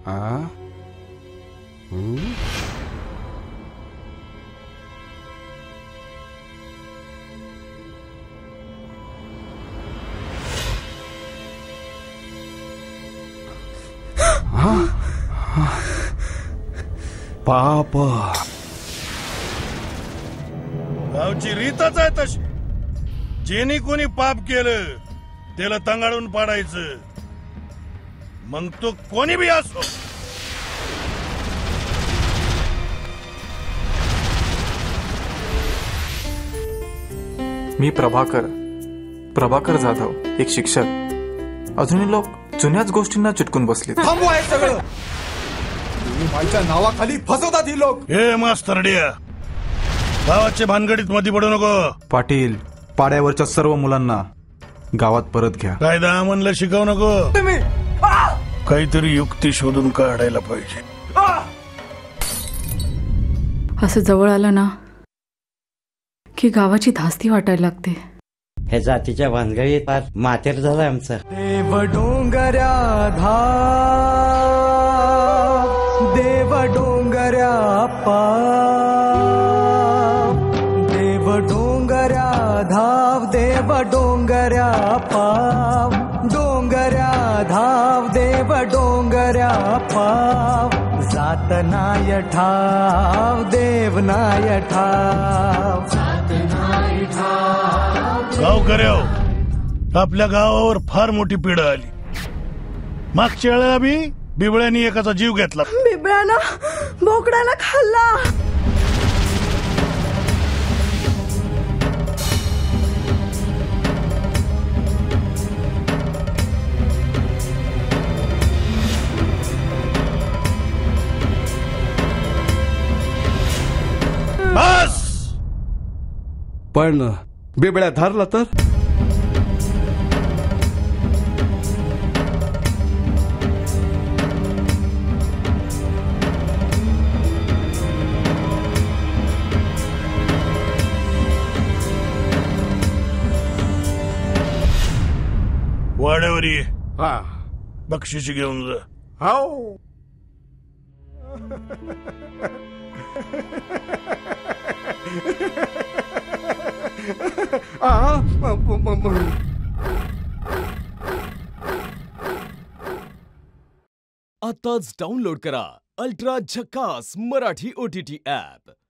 आ? हं? पाप गावची रीतच आहे तशी. जेनी कोणी पाप केलं त्याला तंगाळून पाडायचं, मग तो कोणी बी असो. मी प्रभाकर जाधव, एक शिक्षक. अजूनही लोक जुन्याच गोष्टींना चिटकून बसले. थांबवा हे सगळं. माझ्या नावाखाली फसवतात ही लोक. हे मास्तरड्या, गावाच्या भानगडीत मध्ये पडू नको. पाटील, पाड्यावरच्या सर्व मुलांना गावात परत घ्या. कायदा म्हणलं शिकवू नको. काहीतरी युक्ती शोधून काढायला पाहिजे. असं जवळ आलं ना की गावाची धास्ती वाटायला लागते. हे जातीच्या भानगडीत फार मातेर झालाय आमचा. देव डोंगऱ्या धाव, देव डोंगऱ्या पाव, देव डोंगऱ्या धाव, देव डोंगऱ्या पाव, डोंगऱ्या धाव, देव डोंगऱ्या पाव. जात नाय ठाव, देव नाय ठाव. गावकऱ्याव, आपल्या गावावर फार मोठी पीडा आली. मागच्या वेळेला बी बिबळ्यानी एकाचा जीव घेतला. बिबळ्यानं बोकडाला खाल्ला. बस. पण बिबळ्या धरला तर? वाड्यावर ये, हा. बक्षीस घेऊन जा. हाव. आताच डाउनलोड करा अल्ट्रा झकास मराठी OTT ऍप.